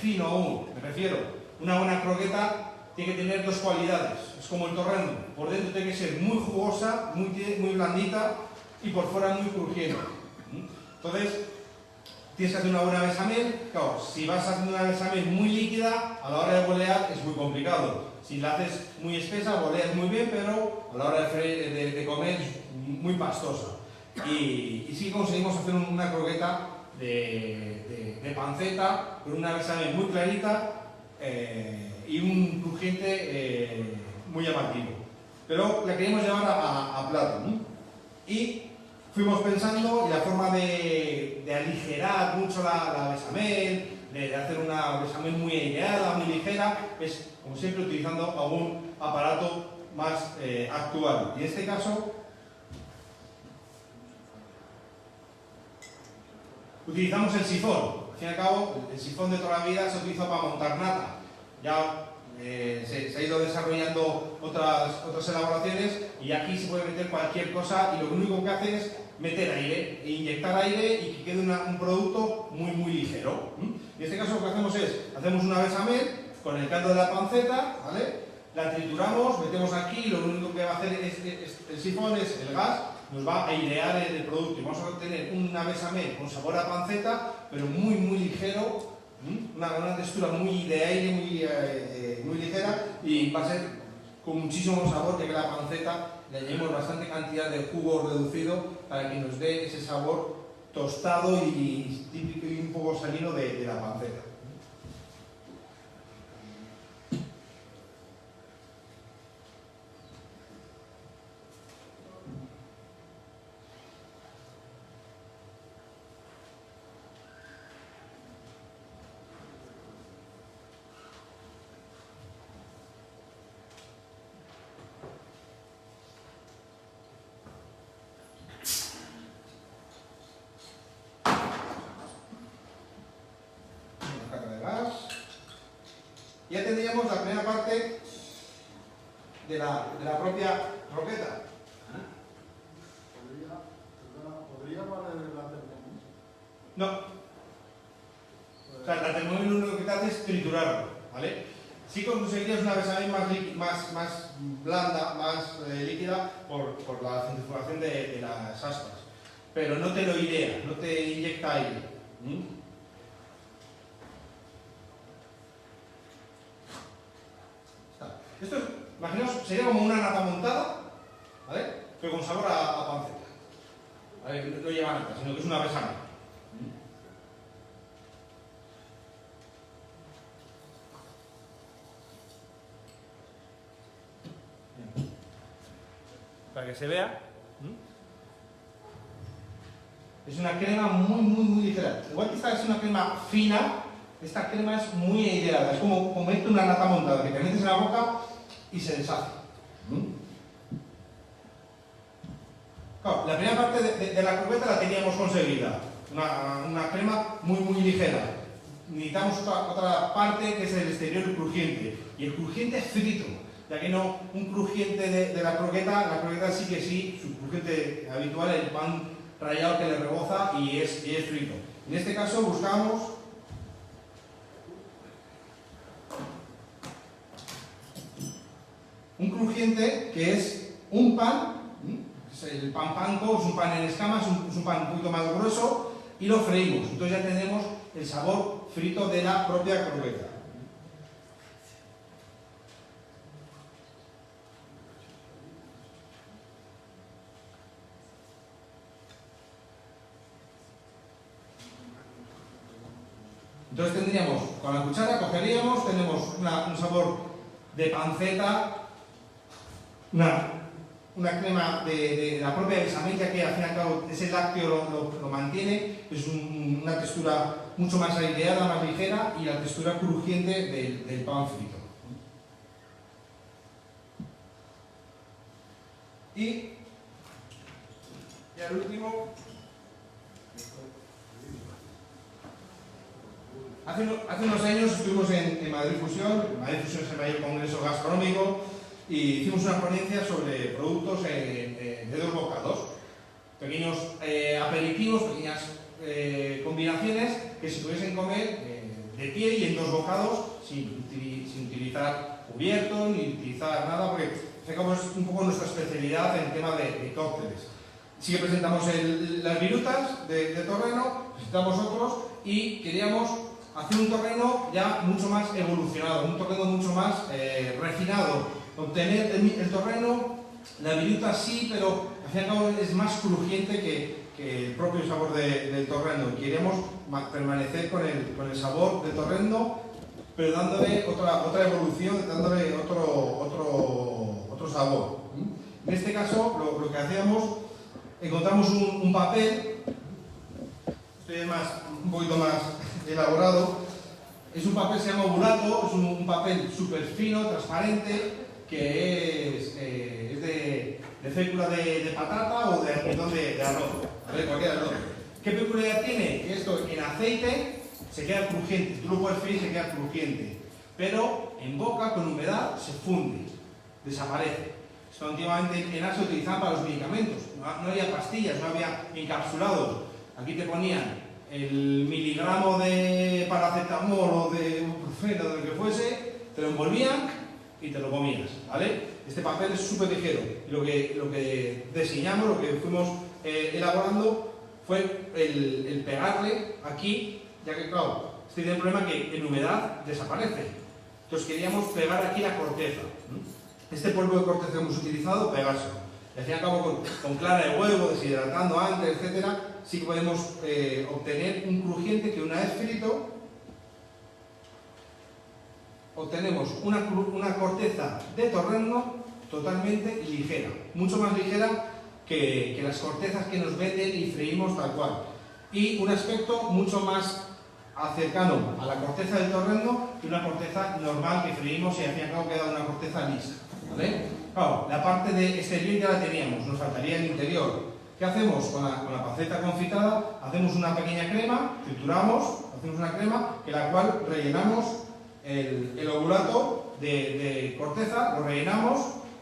fino aún, me refiero. Una buena croqueta tiene que tener dos cualidades, es como el torrezno. Por dentro tiene que ser muy jugosa, muy blandita y por fuera muy crujiente. Entonces, tienes que hacer una buena bechamel. Claro, si vas haciendo una bechamel muy líquida, a la hora de bolear es muy complicado. Si la haces muy espesa, boleas muy bien, pero a la hora de comer es muy pastosa. Y sí conseguimos hacer una croqueta de panceta con una bechamel muy clarita y un crujiente muy llamativo. Pero la queríamos llevar a plato, ¿no? Y fuimos pensando y la forma de aligerar mucho la bechamel, de hacer una bechamel muy aireada, muy ligera, es como siempre utilizando algún aparato más actual. Y en este caso utilizamos el sifón. Al fin y al cabo, el sifón de toda la vida se utiliza para montar nata. Ya se ha ido desarrollando otras elaboraciones y aquí se puede meter cualquier cosa y lo único que hace es meter aire e inyectar aire y que quede un producto muy ligero. En este caso lo que hacemos es, hacemos una bechamel con el caldo de la panceta, ¿vale? La trituramos, metemos aquí y lo único que va a hacer el sifón es el gas, nos va a airear el producto y vamos a obtener una bechamel con sabor a panceta, pero muy ligero, una textura muy de aire, muy ligera y va a ser con muchísimo sabor, ya que la panceta le añadimos bastante cantidad de jugo reducido para que nos dé ese sabor tostado y típico y un poco salino de la panceta. Ya tendríamos la primera parte de la propia croqueta. ¿Podría valer la Thermomix? No. O sea, la Thermomix lo único que te hace es triturarlo, ¿vale? Sí conseguirías una bechamel más blanda, más líquida por la centrifugación de las aspas. Pero no te lo idea, no te inyecta aire. Esto, imaginaos, sería como una nata montada, ¿vale? Pero con sabor a panceta. ¿Vale? No lleva nata, sino que es una bechamel. Para que se vea. Es una crema muy ligera. Igual que esta es una crema fina, esta crema es muy aireada. Es como comerte una nata montada, que te metes en la boca y se deshace. Claro, la primera parte de la croqueta la teníamos conseguida. Una crema muy ligera. Necesitamos otra parte que es el exterior crujiente. Y el crujiente es frito, ya que no un crujiente de la croqueta sí que sí, su crujiente habitual, el pan rallado que le reboza y es frito. En este caso buscamos un crujiente que es un pan, el pan panko, es un pan en escamas, es un pan un poquito más grueso y lo freímos. Entonces ya tenemos el sabor frito de la propia croqueta. Entonces tendríamos, con la cuchara cogeríamos, tenemos un sabor de panceta, una crema de la propia besamella que al fin y al cabo ese lácteo lo mantiene, es una textura mucho más aireada, más ligera y la textura crujiente del pan frito. Y al último, hace unos años estuvimos en Madrid Fusión. Madrid Fusión es el mayor congreso gastronómico y hicimos una ponencia sobre productos de dos bocados, pequeños aperitivos, pequeñas combinaciones que se pudiesen comer de pie y en dos bocados sin utilizar cubierto ni utilizar nada, porque es un poco nuestra especialidad en el tema de cócteles. Sí que presentamos las virutas de Torreno, presentamos otros y queríamos hacer un torreno ya mucho más evolucionado, un torreno mucho más refinado. Obtener el torreno, la viruta sí, pero al fin y al cabo es más crujiente que el propio sabor del torreno. Queremos permanecer con el sabor del torreno, pero dándole otra evolución, dándole otro sabor. En este caso, lo que hacíamos, encontramos un papel, este es un poquito más elaborado, es un papel, se llama obulato, es un papel súper fino, transparente, que es de fécula de patata o de almidón de arroz, cualquier arroz. ¿Qué peculiaridad tiene? Que esto en aceite se queda crujiente, tú lo puedes freír y se queda crujiente, pero en boca, con humedad, se funde, desaparece. Esto antiguamente en Asia se utilizaba para los medicamentos, no había pastillas, no había encapsulados. Aquí te ponían el miligramo de paracetamol o de ibuprofeno, de lo que fuese, te lo envolvían y te lo comías, ¿vale? Este papel es súper ligero y lo que diseñamos, lo que fuimos elaborando fue el pegarle aquí, ya que claro, este tiene el problema que en humedad desaparece. Entonces queríamos pegar aquí la corteza. Este polvo de corteza que hemos utilizado, pegárselo. Y al fin y al cabo con clara de huevo, deshidratando antes, etcétera, sí que podemos obtener un crujiente que una vez frito obtenemos una corteza de torreno totalmente ligera, mucho más ligera que las cortezas que nos venden y freímos tal cual, y un aspecto mucho más cercano a la corteza del torreno que una corteza normal que freímos y al fin y al cabo queda una corteza lisa, ¿vale? Claro, la parte de exterior ya la teníamos, nos faltaría el interior. ¿Qué hacemos con la panceta confitada? Hacemos una pequeña crema, trituramos, hacemos una crema que la cual rellenamos el obulato de corteza, lo rellenamos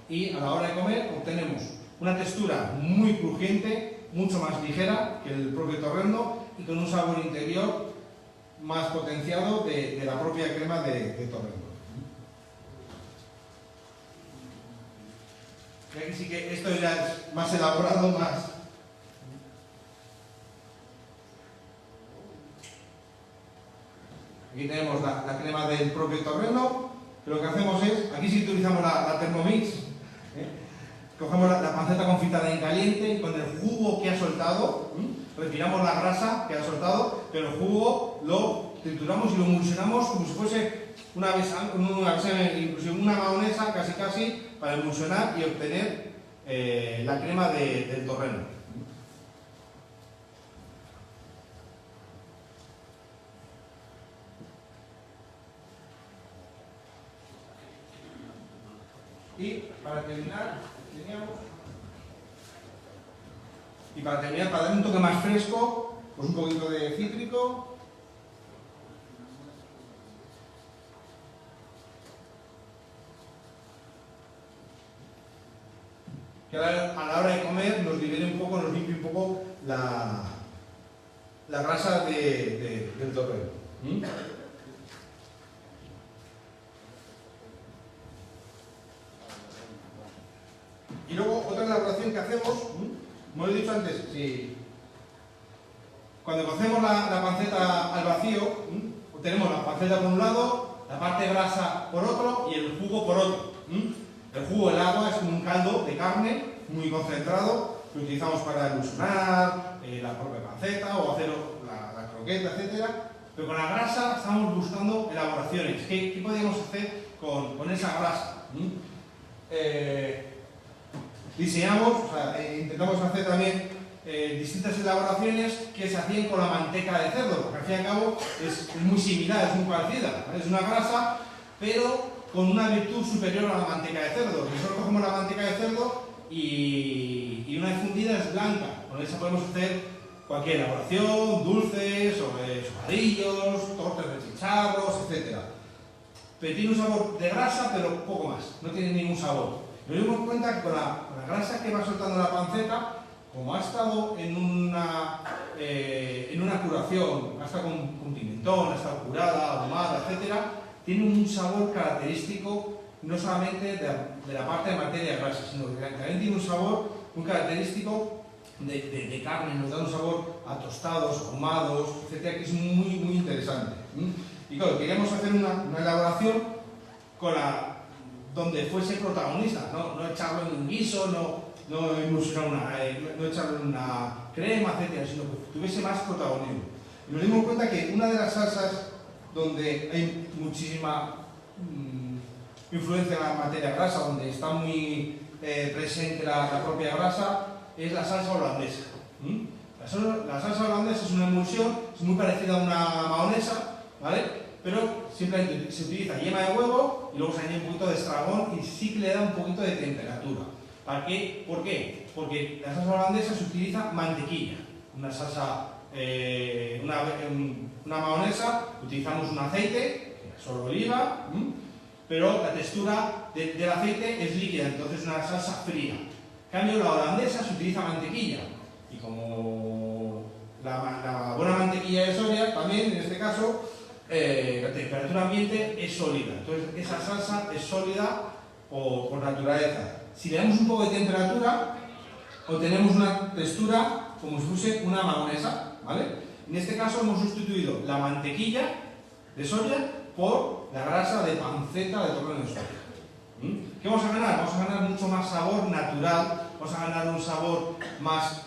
y a la hora de comer obtenemos una textura muy crujiente, mucho más ligera que el propio torreno y con un sabor interior más potenciado de la propia crema de torreno. Y aquí sí que esto ya es más elaborado, más... Aquí tenemos la crema del propio torreno, que lo que hacemos es, aquí sí utilizamos la Thermomix, cogemos la panceta confitada en caliente y con el jugo que ha soltado, retiramos la grasa que ha soltado, pero el jugo lo trituramos y lo emulsionamos como si fuese una mayonesa casi para emulsionar y obtener la crema del torreno. Y para terminar, para dar un toque más fresco, pues un poquito de cítrico. Que a la hora de comer nos libere un poco, nos limpie un poco la grasa del torreno. Y luego otra elaboración que hacemos, como he dicho antes, cuando cocemos la panceta al vacío, tenemos la panceta por un lado, la parte grasa por otro y el jugo por otro. El jugo, el agua, es un caldo de carne muy concentrado que utilizamos para emulsionar la propia panceta o hacer la croqueta, etc. Pero con la grasa estamos buscando elaboraciones. ¿Qué podemos hacer con esa grasa? Diseñamos, o sea, intentamos hacer también distintas elaboraciones que se hacían con la manteca de cerdo, porque al fin y al cabo es muy similar, es muy parecida, ¿vale? Es una grasa, pero con una virtud superior a la manteca de cerdo. Nosotros cogemos la manteca de cerdo y una vez fundida es blanca. Con esa podemos hacer cualquier elaboración, dulces, sopadillos, tortas de chicharros, etc. Pero tiene un sabor de grasa, pero poco más, no tiene ningún sabor. Nos dimos cuenta que con la grasa que va soltando la panceta, como ha estado en una curación, ha estado con pimentón, ha estado curada, ahumada, etc., tiene un sabor característico no solamente de la parte de materia grasa, sino que también tiene un sabor muy característico de carne, nos da un sabor a tostados, ahumados, etc., que es muy, muy interesante. Y claro, queríamos hacer una elaboración donde fuese protagonista, no echarlo en un guiso, no echarlo en una crema, etc., sino que tuviese más protagonismo. Y nos dimos cuenta que una de las salsas donde hay muchísima influencia en la materia grasa, donde está muy presente la propia grasa, es la salsa holandesa. La salsa holandesa es una emulsión, es muy parecida a una mahonesa, ¿vale? Pero simplemente se utiliza yema de huevo y luego se añade un poquito de estragón y sí que le da un poquito de temperatura. ¿Para qué? ¿Por qué? Porque la salsa holandesa se utiliza mantequilla. Una salsa, una mahonesa, utilizamos un aceite, solo oliva, pero la textura del aceite es líquida, entonces es una salsa fría. En cambio, la holandesa se utiliza mantequilla. Y como la buena mantequilla de soya, también en este caso, la temperatura ambiente es sólida. Entonces, esa salsa es sólida por naturaleza. Si le damos un poco de temperatura, obtenemos una textura como si fuese una mahonesa, ¿vale? En este caso hemos sustituido la mantequilla de soya por la grasa de panceta de torrón de soya. ¿Qué vamos a ganar? Vamos a ganar mucho más sabor natural, vamos a ganar un sabor más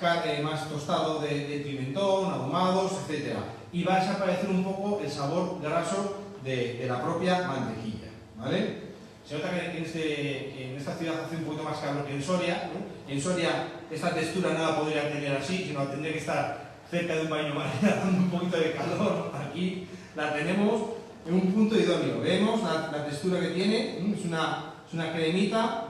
tostado de pimentón, ahumados, etc. Y va a desaparecer un poco el sabor graso de la propia mantequilla, ¿vale? Se nota que en esta ciudad hace un poquito más calor que en Soria, ¿no? En Soria esta textura no la podría tener así, sino tendría que estar cerca de un baño maría dando un poquito de calor. Aquí la tenemos en un punto idóneo. Vemos la textura que tiene, es una cremita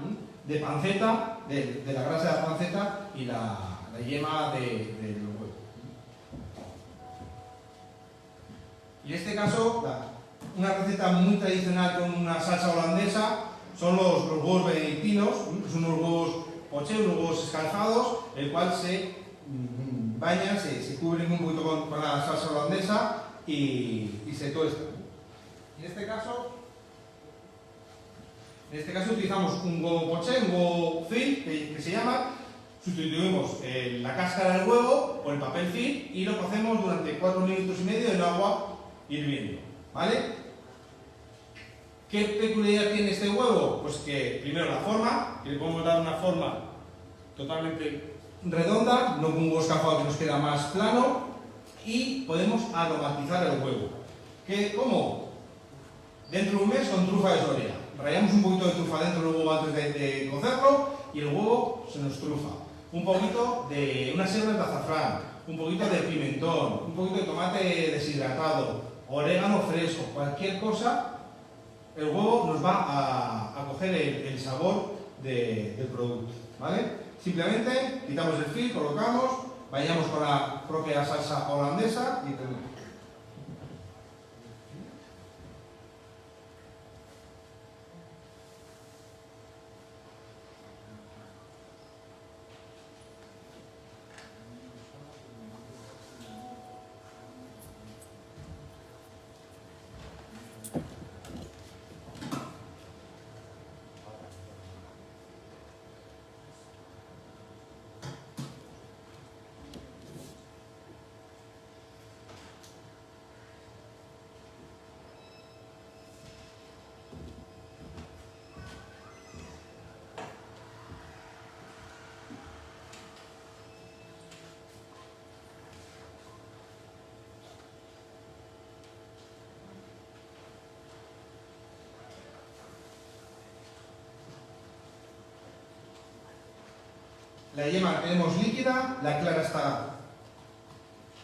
de panceta, de la grasa de la panceta y la yema del huevo. Y en este caso, una receta muy tradicional con una salsa holandesa son los huevos benedictinos, que son unos huevos poché, unos huevos escalfados, el cual se bañan, se cubren un poquito con la salsa holandesa y se tuestan. En este caso utilizamos un huevo poché, un huevo film, que se llama. Sustituimos la cáscara del huevo por el papel film y lo cocemos durante 4 minutos y medio en agua hirviendo, ¿vale? ¿Qué peculiaridad tiene este huevo? Pues que primero la forma, que le podemos dar una forma totalmente redonda, no con un huevo escalfado que nos queda más plano, y podemos aromatizar el huevo. ¿Cómo? Dentro de un mes con trufa de Soria. Rallamos un poquito de trufa dentro del huevo antes de cocerlo y el huevo se nos trufa. Un poquito de unas hebras de azafrán, un poquito de pimentón, un poquito de tomate deshidratado, orégano fresco, cualquier cosa, el huevo nos va a coger el sabor del producto, ¿vale? Simplemente quitamos el film, colocamos, bañamos con la propia salsa holandesa y tenemos. La yema la tenemos líquida, la clara está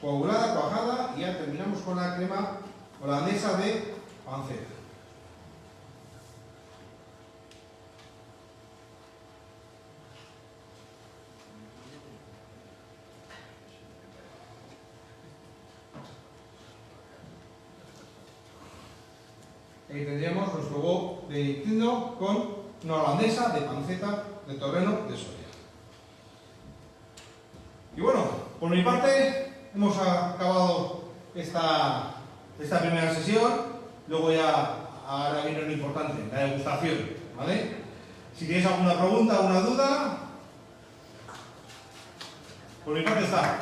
coagulada, cuajada, y ya terminamos con la crema holandesa de panceta. Ahí tendríamos nuestro huevo benedictino con una holandesa de panceta de torreno de soya. Y bueno, por mi parte hemos acabado esta primera sesión. Luego ya ahora viene lo importante, la degustación, ¿vale? Si tenéis alguna pregunta, alguna duda, por mi parte está.